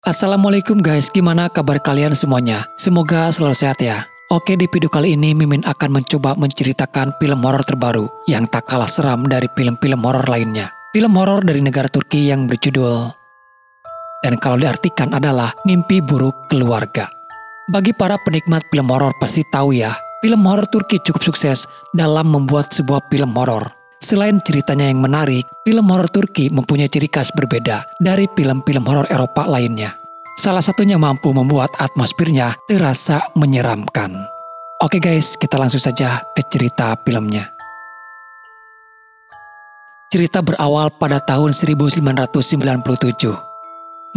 Assalamualaikum guys, gimana kabar kalian semuanya? Semoga selalu sehat ya. Oke, di video kali ini Mimin akan mencoba menceritakan film horor terbaru yang tak kalah seram dari film-film horor lainnya. Film horor dari negara Turki yang berjudul, dan kalau diartikan adalah Mimpi Buruk Keluarga. Bagi para penikmat film horor pasti tahu ya, film horor Turki cukup sukses dalam membuat sebuah film horor. Selain ceritanya yang menarik, film horor Turki mempunyai ciri khas berbeda dari film-film horor Eropa lainnya. Salah satunya mampu membuat atmosfernya terasa menyeramkan. Oke guys, kita langsung saja ke cerita filmnya. Cerita berawal pada tahun 1997.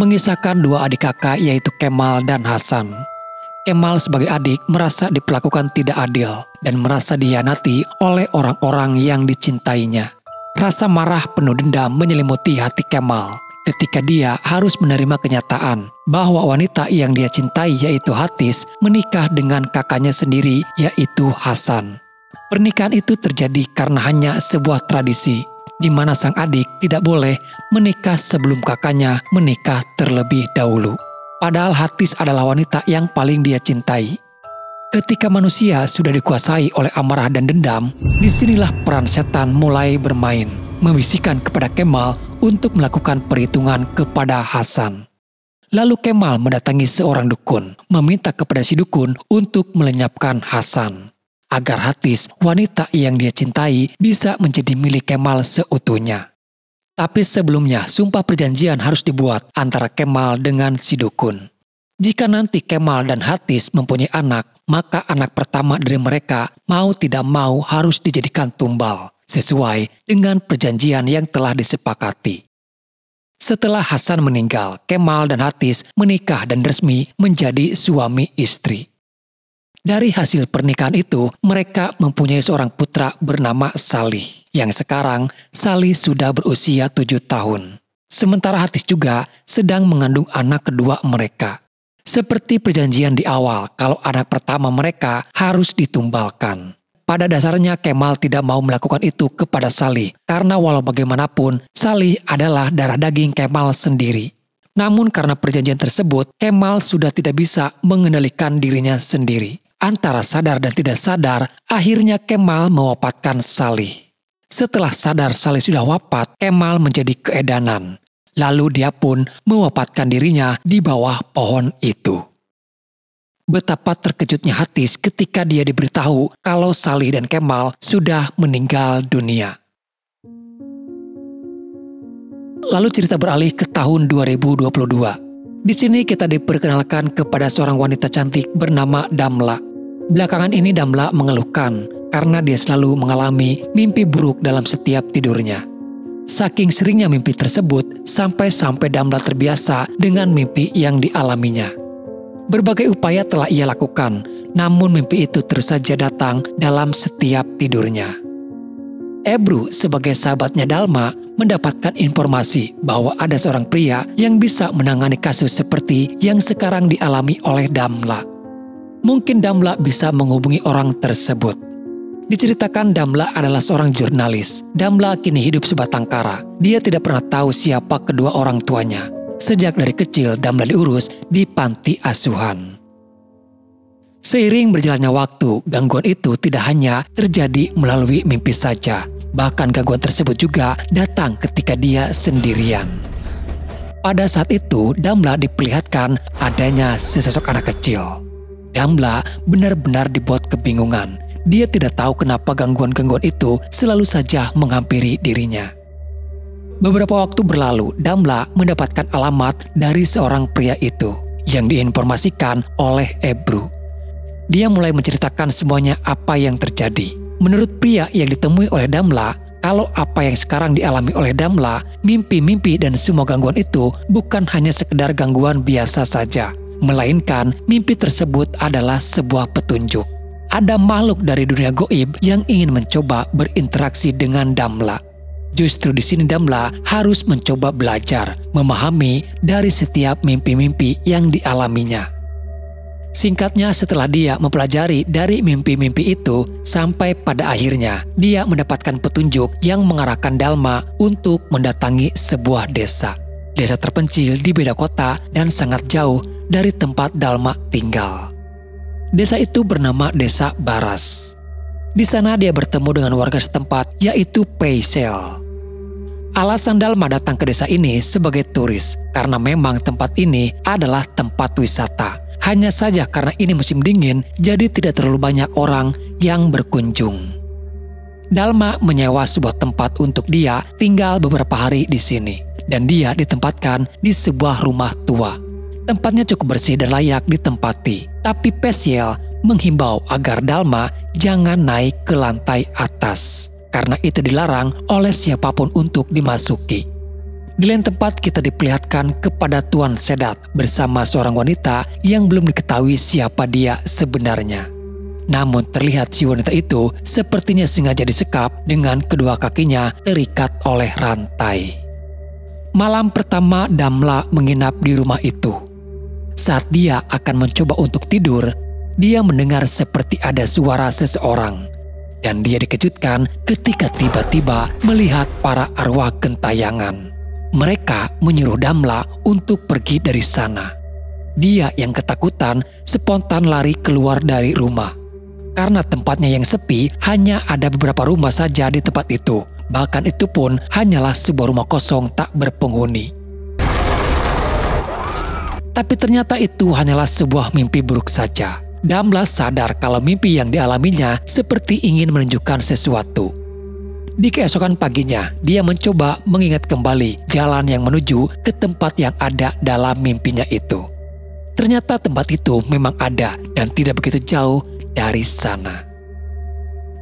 Mengisahkan dua adik kakak yaitu Kemal dan Hasan. Kemal sebagai adik merasa diperlakukan tidak adil dan merasa dihianati oleh orang-orang yang dicintainya. Rasa marah penuh dendam menyelimuti hati Kemal ketika dia harus menerima kenyataan bahwa wanita yang dia cintai yaitu Hatis menikah dengan kakaknya sendiri yaitu Hasan. Pernikahan itu terjadi karena hanya sebuah tradisi di mana sang adik tidak boleh menikah sebelum kakaknya menikah terlebih dahulu. Padahal Hatis adalah wanita yang paling dia cintai. Ketika manusia sudah dikuasai oleh amarah dan dendam, disinilah peran setan mulai bermain, membisikkan kepada Kemal untuk melakukan perhitungan kepada Hasan. Lalu Kemal mendatangi seorang dukun, meminta kepada si dukun untuk melenyapkan Hasan, agar Hatis, wanita yang dia cintai, bisa menjadi milik Kemal seutuhnya. Tapi sebelumnya, sumpah perjanjian harus dibuat antara Kemal dengan si dukun. Jika nanti Kemal dan Hatis mempunyai anak, maka anak pertama dari mereka mau tidak mau harus dijadikan tumbal, sesuai dengan perjanjian yang telah disepakati. Setelah Hasan meninggal, Kemal dan Hatis menikah dan resmi menjadi suami istri. Dari hasil pernikahan itu, mereka mempunyai seorang putra bernama Salih, yang sekarang Salih sudah berusia 7 tahun. Sementara Hatis juga sedang mengandung anak kedua mereka. Seperti perjanjian di awal, kalau anak pertama mereka harus ditumbalkan. Pada dasarnya Kemal tidak mau melakukan itu kepada Salih, karena walau bagaimanapun, Salih adalah darah daging Kemal sendiri. Namun karena perjanjian tersebut, Kemal sudah tidak bisa mengendalikan dirinya sendiri. Antara sadar dan tidak sadar, akhirnya Kemal mewafatkan Salih. Setelah sadar Salih sudah wafat, Kemal menjadi keedanan. Lalu dia pun mewafatkan dirinya di bawah pohon itu. Betapa terkejutnya Hatis ketika dia diberitahu kalau Salih dan Kemal sudah meninggal dunia. Lalu cerita beralih ke tahun 2022. Di sini kita diperkenalkan kepada seorang wanita cantik bernama Damla. Belakangan ini Damla mengeluhkan karena dia selalu mengalami mimpi buruk dalam setiap tidurnya. Saking seringnya mimpi tersebut, sampai-sampai Damla terbiasa dengan mimpi yang dialaminya. Berbagai upaya telah ia lakukan, namun mimpi itu terus saja datang dalam setiap tidurnya. Ebru sebagai sahabatnya Dalma mendapatkan informasi bahwa ada seorang pria yang bisa menangani kasus seperti yang sekarang dialami oleh Damla. Mungkin Damla bisa menghubungi orang tersebut. Diceritakan Damla adalah seorang jurnalis. Damla kini hidup sebatang kara. Dia tidak pernah tahu siapa kedua orang tuanya. Sejak dari kecil Damla diurus di panti asuhan. Seiring berjalannya waktu, gangguan itu tidak hanya terjadi melalui mimpi saja. Bahkan gangguan tersebut juga datang ketika dia sendirian. Pada saat itu, Damla diperlihatkan adanya sesosok anak kecil. Damla benar-benar dibuat kebingungan. Dia tidak tahu kenapa gangguan-gangguan itu selalu saja menghampiri dirinya. Beberapa waktu berlalu, Damla mendapatkan alamat dari seorang pria itu yang diinformasikan oleh Ebru. Dia mulai menceritakan semuanya apa yang terjadi. Menurut pria yang ditemui oleh Damla, kalau apa yang sekarang dialami oleh Damla, mimpi-mimpi dan semua gangguan itu bukan hanya sekedar gangguan biasa saja, melainkan mimpi tersebut adalah sebuah petunjuk. Ada makhluk dari dunia goib yang ingin mencoba berinteraksi dengan Damla. Justru di sini Damla harus mencoba belajar, memahami dari setiap mimpi-mimpi yang dialaminya. Singkatnya, setelah dia mempelajari dari mimpi-mimpi itu, sampai pada akhirnya dia mendapatkan petunjuk yang mengarahkan Dalma untuk mendatangi sebuah desa. desa terpencil di beda kota dan sangat jauh dari tempat Dalma tinggal. Desa itu bernama Desa Baras. Di sana dia bertemu dengan warga setempat, yaitu Peisel. Alasan Dalma datang ke desa ini sebagai turis karena memang tempat ini adalah tempat wisata. Hanya saja karena ini musim dingin, jadi tidak terlalu banyak orang yang berkunjung. Dalma menyewa sebuah tempat untuk dia tinggal beberapa hari di sini, dan dia ditempatkan di sebuah rumah tua. Tempatnya cukup bersih dan layak ditempati, tapi Peisel menghimbau agar Dalma jangan naik ke lantai atas, karena itu dilarang oleh siapapun untuk dimasuki. Di lain tempat kita diperlihatkan kepada Tuan Sedat bersama seorang wanita yang belum diketahui siapa dia sebenarnya. Namun terlihat si wanita itu sepertinya sengaja disekap dengan kedua kakinya terikat oleh rantai. Malam pertama Damla menginap di rumah itu. Saat dia akan mencoba untuk tidur, dia mendengar seperti ada suara seseorang. Dan dia dikejutkan ketika tiba-tiba melihat para arwah gentayangan. Mereka menyuruh Damla untuk pergi dari sana. Dia yang ketakutan spontan lari keluar dari rumah. Karena tempatnya yang sepi, hanya ada beberapa rumah saja di tempat itu. Bahkan itu pun hanyalah sebuah rumah kosong tak berpenghuni. Tapi ternyata itu hanyalah sebuah mimpi buruk saja. Damla sadar kalau mimpi yang dialaminya seperti ingin menunjukkan sesuatu. Di keesokan paginya, dia mencoba mengingat kembali jalan yang menuju ke tempat yang ada dalam mimpinya itu. Ternyata tempat itu memang ada dan tidak begitu jauh dari sana.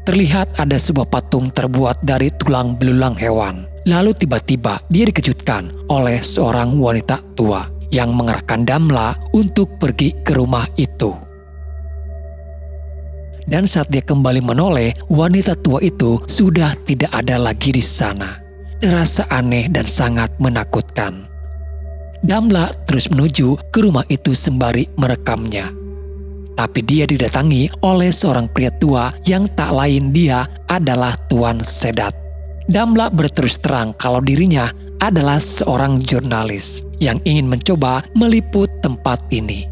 Terlihat ada sebuah patung terbuat dari tulang belulang hewan. Lalu tiba-tiba dia dikejutkan oleh seorang wanita tua yang mengarahkan Damla untuk pergi ke rumah itu. Dan saat dia kembali menoleh, wanita tua itu sudah tidak ada lagi di sana. Terasa aneh dan sangat menakutkan. Damla terus menuju ke rumah itu sembari merekamnya. Tapi dia didatangi oleh seorang pria tua yang tak lain dia adalah Tuan Sedat. Damla berterus terang kalau dirinya adalah seorang jurnalis yang ingin mencoba meliput tempat ini.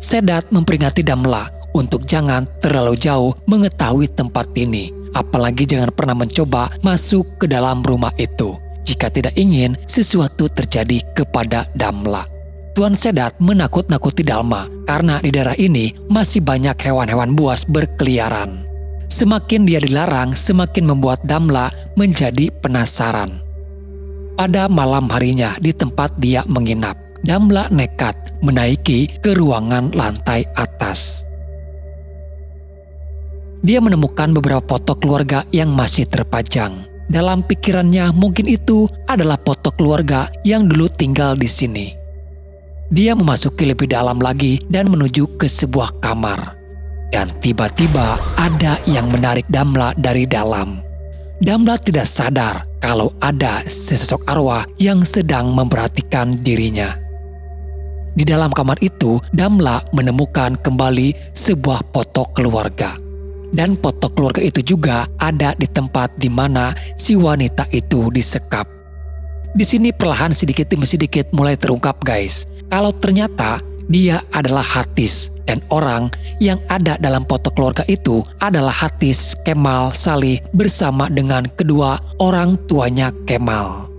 Sedat memperingati Damla untuk jangan terlalu jauh mengetahui tempat ini, apalagi jangan pernah mencoba masuk ke dalam rumah itu jika tidak ingin sesuatu terjadi kepada Damla. Tuan Sedat menakut-nakuti Dalma karena di daerah ini masih banyak hewan-hewan buas berkeliaran. Semakin dia dilarang, semakin membuat Damla menjadi penasaran. Pada malam harinya di tempat dia menginap, Damla nekat menaiki ke ruangan lantai atas. Dia menemukan beberapa foto keluarga yang masih terpajang. Dalam pikirannya mungkin itu adalah foto keluarga yang dulu tinggal di sini. Dia memasuki lebih dalam lagi dan menuju ke sebuah kamar. Dan tiba-tiba ada yang menarik Damla dari dalam. Damla tidak sadar kalau ada sesosok arwah yang sedang memperhatikan dirinya. Di dalam kamar itu, Damla menemukan kembali sebuah foto keluarga. Dan foto keluarga itu juga ada di tempat di mana si wanita itu disekap. Di sini perlahan sedikit demi sedikit mulai terungkap guys, kalau ternyata dia adalah Hatis dan orang yang ada dalam foto keluarga itu adalah Hatis Kemal Salih bersama dengan kedua orang tuanya Kemal.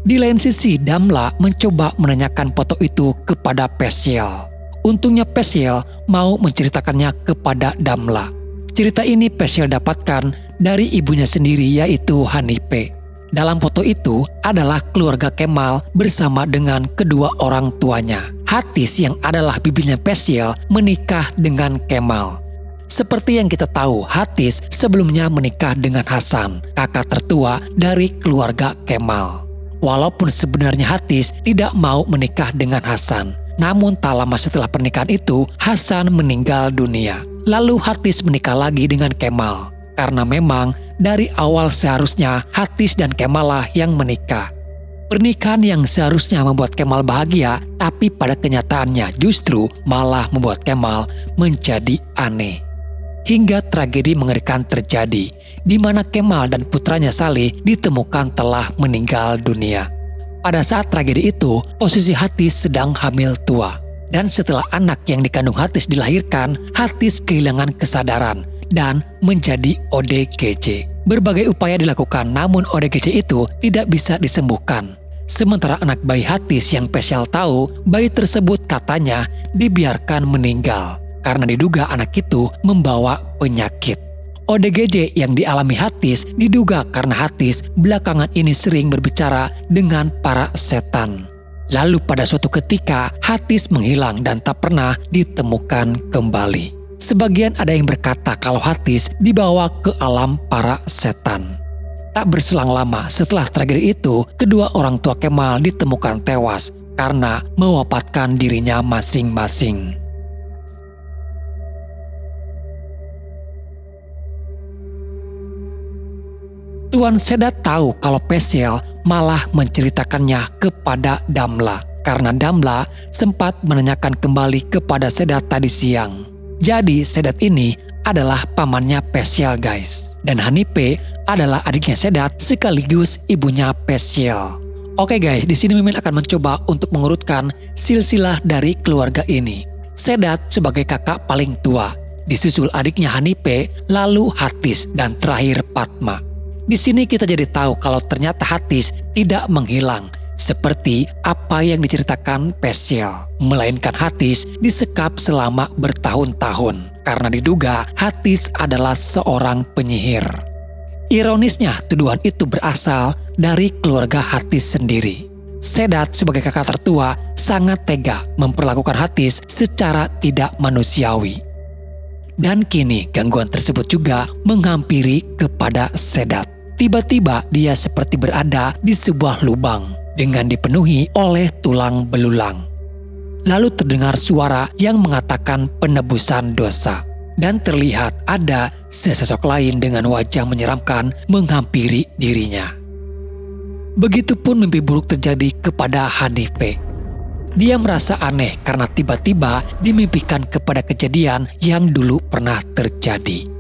Di lain sisi Damla mencoba menanyakan foto itu kepada Peisel. Untungnya Peisel mau menceritakannya kepada Damla. Cerita ini Peisel dapatkan dari ibunya sendiri yaitu Hanipe. Dalam foto itu adalah keluarga Kemal bersama dengan kedua orang tuanya. Hatis yang adalah bibinya Peisel menikah dengan Kemal. Seperti yang kita tahu, Hatis sebelumnya menikah dengan Hasan, kakak tertua dari keluarga Kemal. Walaupun sebenarnya Hatis tidak mau menikah dengan Hasan, namun tak lama setelah pernikahan itu Hasan meninggal dunia. Lalu Hatis menikah lagi dengan Kemal. Karena memang dari awal seharusnya Hatis dan Kemal lah yang menikah. Pernikahan yang seharusnya membuat Kemal bahagia, tapi pada kenyataannya justru malah membuat Kemal menjadi aneh. Hingga tragedi mengerikan terjadi, di mana Kemal dan putranya Salih ditemukan telah meninggal dunia. Pada saat tragedi itu, posisi Hatis sedang hamil tua. Dan setelah anak yang dikandung Hatis dilahirkan, Hatis kehilangan kesadaran dan menjadi ODGJ. Berbagai upaya dilakukan, namun ODGJ itu tidak bisa disembuhkan. Sementara anak bayi Hatis yang Pesyal tahu, bayi tersebut katanya dibiarkan meninggal karena diduga anak itu membawa penyakit. ODGJ yang dialami Hatis diduga karena Hatis belakangan ini sering berbicara dengan para setan. Lalu pada suatu ketika Hatis menghilang dan tak pernah ditemukan kembali. Sebagian ada yang berkata kalau Hatis dibawa ke alam para setan. Tak berselang lama setelah tragedi itu, kedua orang tua Kemal ditemukan tewas karena mewafatkan dirinya masing-masing. Tuan Sedat tahu kalau Pesyal malah menceritakannya kepada Damla karena Damla sempat menanyakan kembali kepada Sedat tadi siang. Jadi Sedat ini adalah pamannya Pesyal guys. Dan Hanipe adalah adiknya Sedat sekaligus ibunya Pesyal. Oke guys, di sini Mimin akan mencoba untuk mengurutkan silsilah dari keluarga ini. Sedat sebagai kakak paling tua, disusul adiknya Hanipe, lalu Hatis, dan terakhir Padma. Di sini kita jadi tahu kalau ternyata Hatis tidak menghilang seperti apa yang diceritakan Pesyal, melainkan Hatis disekap selama bertahun-tahun karena diduga Hatis adalah seorang penyihir. Ironisnya, tuduhan itu berasal dari keluarga Hatis sendiri. Sedat sebagai kakak tertua sangat tega memperlakukan Hatis secara tidak manusiawi. Dan kini gangguan tersebut juga menghampiri kepada Sedat. Tiba-tiba dia seperti berada di sebuah lubang dengan dipenuhi oleh tulang belulang. Lalu terdengar suara yang mengatakan penebusan dosa. Dan terlihat ada sesosok lain dengan wajah menyeramkan menghampiri dirinya. Begitupun mimpi buruk terjadi kepada Hanipe. Dia merasa aneh karena tiba-tiba dimimpikan kepada kejadian yang dulu pernah terjadi.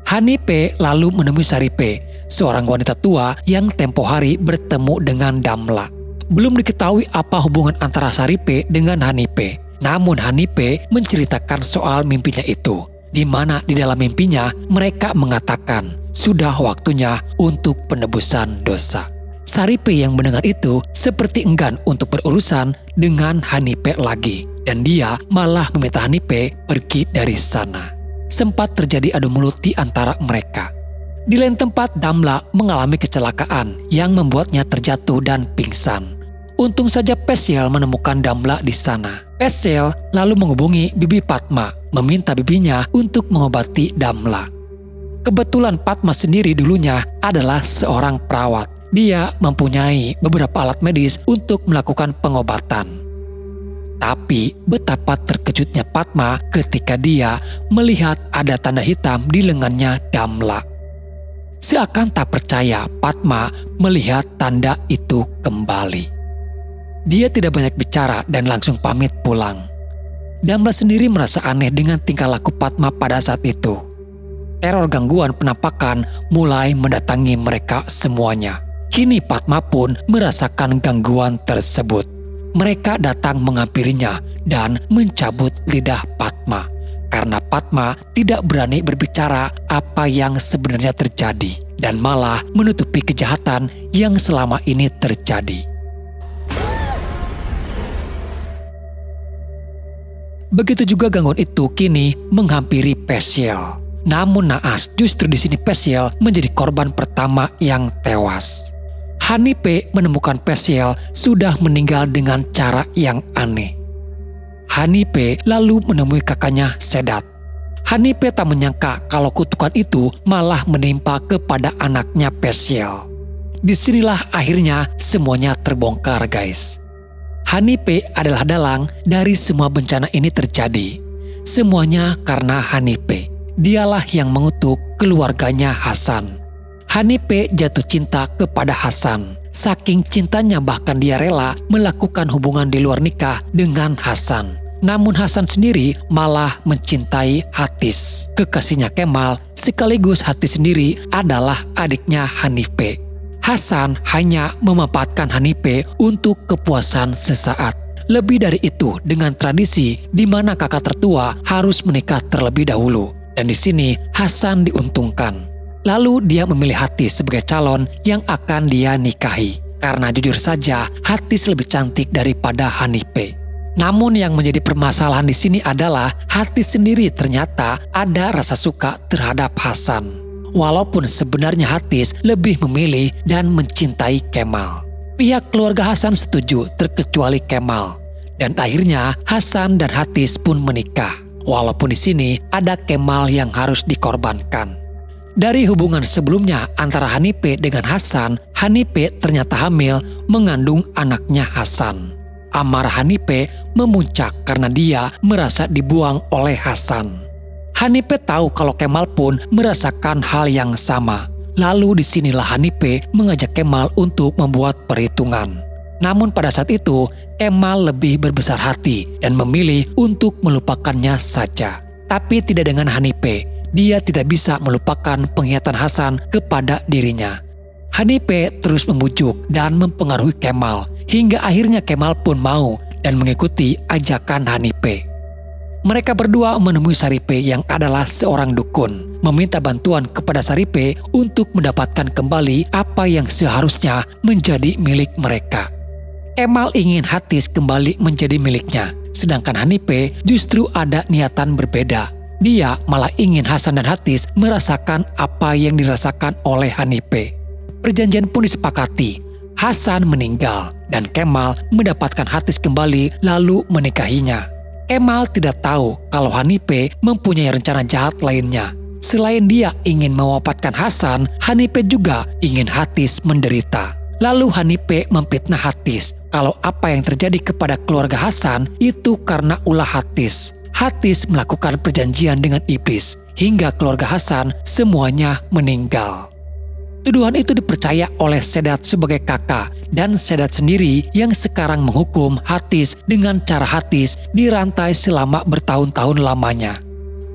Hanipe lalu menemui Saripe, seorang wanita tua yang tempo hari bertemu dengan Damla. Belum diketahui apa hubungan antara Saripe dengan Hanipe. Namun Hanipe menceritakan soal mimpinya itu, di mana di dalam mimpinya mereka mengatakan sudah waktunya untuk penebusan dosa. Saripe yang mendengar itu seperti enggan untuk berurusan dengan Hanipe lagi, dan dia malah meminta Hanipe pergi dari sana. Sempat terjadi adu mulut di antara mereka. Di lain tempat, Damla mengalami kecelakaan yang membuatnya terjatuh dan pingsan. Untung saja Pesyal menemukan Damla di sana. Pesyal lalu menghubungi Bibi Padma, meminta bibinya untuk mengobati Damla. Kebetulan Padma sendiri dulunya adalah seorang perawat. Dia mempunyai beberapa alat medis untuk melakukan pengobatan. Tapi betapa terkejutnya Padma ketika dia melihat ada tanda hitam di lengannya Damla. Seakan tak percaya, Padma melihat tanda itu kembali. Dia tidak banyak bicara dan langsung pamit pulang. Damla sendiri merasa aneh dengan tingkah laku Padma pada saat itu. Teror gangguan penampakan mulai mendatangi mereka semuanya. Kini Padma pun merasakan gangguan tersebut. Mereka datang menghampirinya dan mencabut lidah Padma karena Padma tidak berani berbicara apa yang sebenarnya terjadi dan malah menutupi kejahatan yang selama ini terjadi. Begitu juga gangguan itu kini menghampiri Pesyal. Namun naas, justru di sini Pesyal menjadi korban pertama yang tewas. Hanipe menemukan Pesyal sudah meninggal dengan cara yang aneh. Hanipe lalu menemui kakaknya Sedat. Hanipe tak menyangka kalau kutukan itu malah menimpa kepada anaknya Pesyal. Disinilah akhirnya semuanya terbongkar guys. Hanipe adalah dalang dari semua bencana ini terjadi. Semuanya karena Hanipe. Dialah yang mengutuk keluarganya Hasan. Hanipe jatuh cinta kepada Hasan. Saking cintanya bahkan dia rela melakukan hubungan di luar nikah dengan Hasan. Namun Hasan sendiri malah mencintai Hatis, kekasihnya Kemal, sekaligus Hatis sendiri adalah adiknya Hanipe. Hasan hanya memanfaatkan Hanipe untuk kepuasan sesaat. Lebih dari itu, dengan tradisi di mana kakak tertua harus menikah terlebih dahulu. Dan di sini Hasan diuntungkan. Lalu dia memilih Hatis sebagai calon yang akan dia nikahi. Karena jujur saja, Hatis lebih cantik daripada Hanipe. Namun yang menjadi permasalahan di sini adalah Hatis sendiri ternyata ada rasa suka terhadap Hasan. Walaupun sebenarnya Hatis lebih memilih dan mencintai Kemal. Pihak keluarga Hasan setuju terkecuali Kemal. Dan akhirnya Hasan dan Hatis pun menikah. Walaupun di sini ada Kemal yang harus dikorbankan. Dari hubungan sebelumnya antara Hanipe dengan Hasan, Hanipe ternyata hamil mengandung anaknya Hasan. Amarah Hanipe memuncak karena dia merasa dibuang oleh Hasan. Hanipe tahu kalau Kemal pun merasakan hal yang sama. Lalu disinilah Hanipe mengajak Kemal untuk membuat perhitungan. Namun pada saat itu, Kemal lebih berbesar hati dan memilih untuk melupakannya saja. Tapi tidak dengan Hanipe. Dia tidak bisa melupakan penghayatan Hasan kepada dirinya. Hanipe terus membujuk dan mempengaruhi Kemal, hingga akhirnya Kemal pun mau dan mengikuti ajakan Hanipe. Mereka berdua menemui Saripe yang adalah seorang dukun, meminta bantuan kepada Saripe untuk mendapatkan kembali apa yang seharusnya menjadi milik mereka. Kemal ingin Hatis kembali menjadi miliknya, sedangkan Hanipe justru ada niatan berbeda. Dia malah ingin Hasan dan Hatis merasakan apa yang dirasakan oleh Hanipe. Perjanjian pun disepakati. Hasan meninggal dan Kemal mendapatkan Hatis kembali lalu menikahinya. Kemal tidak tahu kalau Hanipe mempunyai rencana jahat lainnya. Selain dia ingin mewafatkan Hasan, Hanipe juga ingin Hatis menderita. Lalu Hanipe memfitnah Hatis kalau apa yang terjadi kepada keluarga Hasan itu karena ulah Hatis. Hatis melakukan perjanjian dengan iblis, hingga keluarga Hasan semuanya meninggal. Tuduhan itu dipercaya oleh Sedat sebagai kakak, dan Sedat sendiri yang sekarang menghukum Hatis dengan cara Hatis dirantai selama bertahun-tahun lamanya.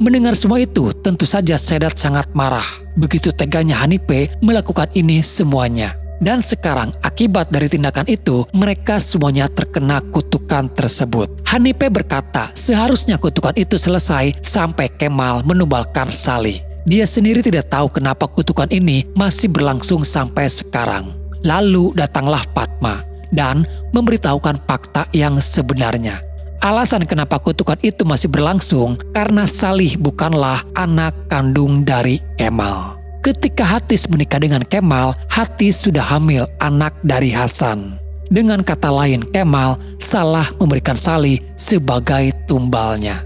Mendengar semua itu, tentu saja Sedat sangat marah. Begitu teganya Hanipe melakukan ini semuanya. Dan sekarang akibat dari tindakan itu, mereka semuanya terkena kutukan tersebut. Hanipe berkata seharusnya kutukan itu selesai sampai Kemal menumbalkan Salih. Dia sendiri tidak tahu kenapa kutukan ini masih berlangsung sampai sekarang. Lalu datanglah Fatma dan memberitahukan fakta yang sebenarnya. Alasan kenapa kutukan itu masih berlangsung karena Salih bukanlah anak kandung dari Kemal. Ketika Hatis menikah dengan Kemal, Hatis sudah hamil anak dari Hasan. Dengan kata lain, Kemal salah memberikan Salih sebagai tumbalnya.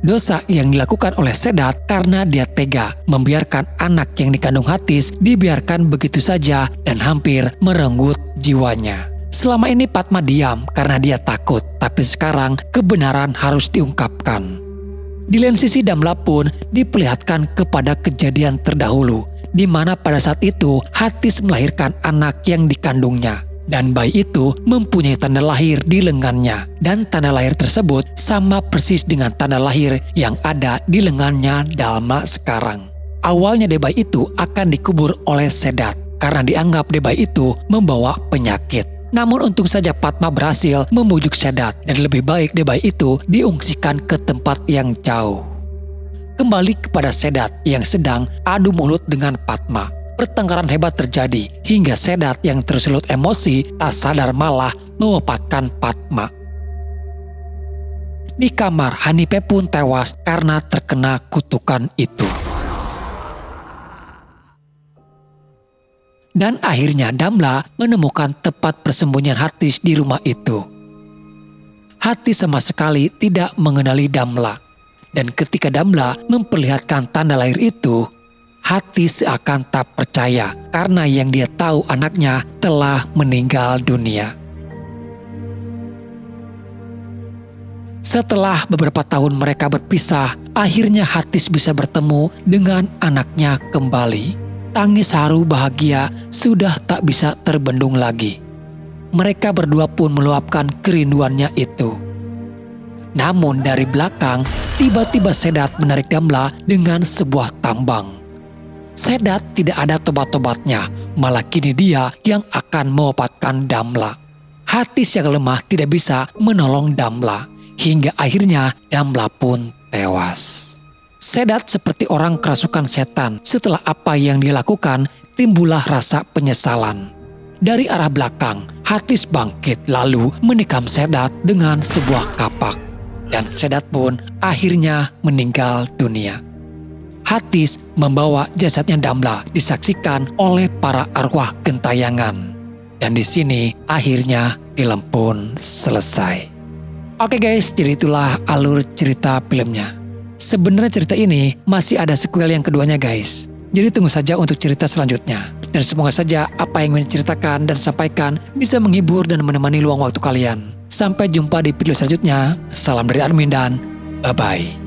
Dosa yang dilakukan oleh Sedat karena dia tega membiarkan anak yang dikandung Hatis dibiarkan begitu saja dan hampir merenggut jiwanya. Selama ini Fatma diam karena dia takut, tapi sekarang kebenaran harus diungkapkan. Di lain sisi Damla pun diperlihatkan kepada kejadian terdahulu, di mana pada saat itu Hatis melahirkan anak yang dikandungnya. Dan bayi itu mempunyai tanda lahir di lengannya, dan tanda lahir tersebut sama persis dengan tanda lahir yang ada di lengannya Damla sekarang. Awalnya bayi itu akan dikubur oleh Sedat, karena dianggap bayi itu membawa penyakit. Namun untung saja Fatma berhasil membujuk Sedat dan lebih baik bayi itu diungsikan ke tempat yang jauh. Kembali kepada Sedat yang sedang adu mulut dengan Fatma. Pertengkaran hebat terjadi hingga Sedat yang tersulut emosi tak sadar malah mewafatkan Fatma. Di kamar Hanipe pun tewas karena terkena kutukan itu. Dan akhirnya Damla menemukan tempat persembunyian Hatis di rumah itu. Hatis sama sekali tidak mengenali Damla. Dan ketika Damla memperlihatkan tanda lahir itu, Hatis seakan tak percaya karena yang dia tahu anaknya telah meninggal dunia. Setelah beberapa tahun mereka berpisah, akhirnya Hatis bisa bertemu dengan anaknya kembali. Tangis haru bahagia sudah tak bisa terbendung lagi. Mereka berdua pun meluapkan kerinduannya itu. Namun dari belakang, tiba-tiba Sedat menarik Damla dengan sebuah tambang. Sedat tidak ada tobat-tobatnya, malah kini dia yang akan mewafatkan Damla. Hatis yang lemah tidak bisa menolong Damla, hingga akhirnya Damla pun tewas. Sedat seperti orang kerasukan setan. Setelah apa yang dia lakukan, timbullah rasa penyesalan. Dari arah belakang, Hatis bangkit lalu menikam Sedat dengan sebuah kapak. Dan Sedat pun akhirnya meninggal dunia. Hatis membawa jasadnya Damla disaksikan oleh para arwah gentayangan. Dan di sini akhirnya film pun selesai. Oke guys, jadi itulah alur cerita filmnya. Sebenarnya cerita ini masih ada sequel yang keduanya guys. Jadi tunggu saja untuk cerita selanjutnya. Dan semoga saja apa yang ingin ceritakan dan sampaikan bisa menghibur dan menemani luang waktu kalian. Sampai jumpa di video selanjutnya. Salam dari admin dan bye-bye.